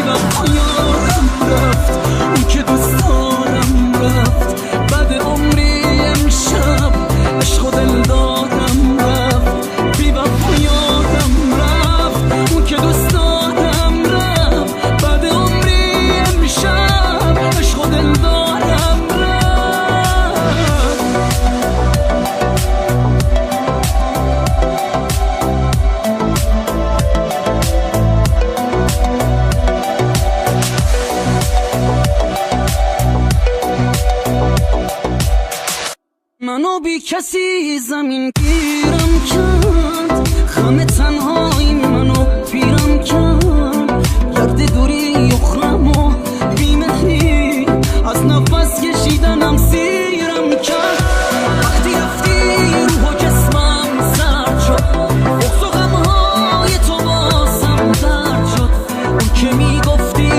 وفا یادم رفت، اون که دوست دارم رفت. بعد عمری امشب عشق و دل دادم رفت، بی وفا یادم رفت، اون که دوست دارم رفت. بعد عمری امشب عشق و دل دادم رفت. منو بی کسی زمین گیرم کرد، خم تنهایی منو پیرم کرد. گرد دوری یخرم و بیمهی از نفس کشیدنم سیرم کرد. وقتی رفتی روح و جسمم سرد شد، بغض و غمهای تو بازم درد شد. اون که میگفتی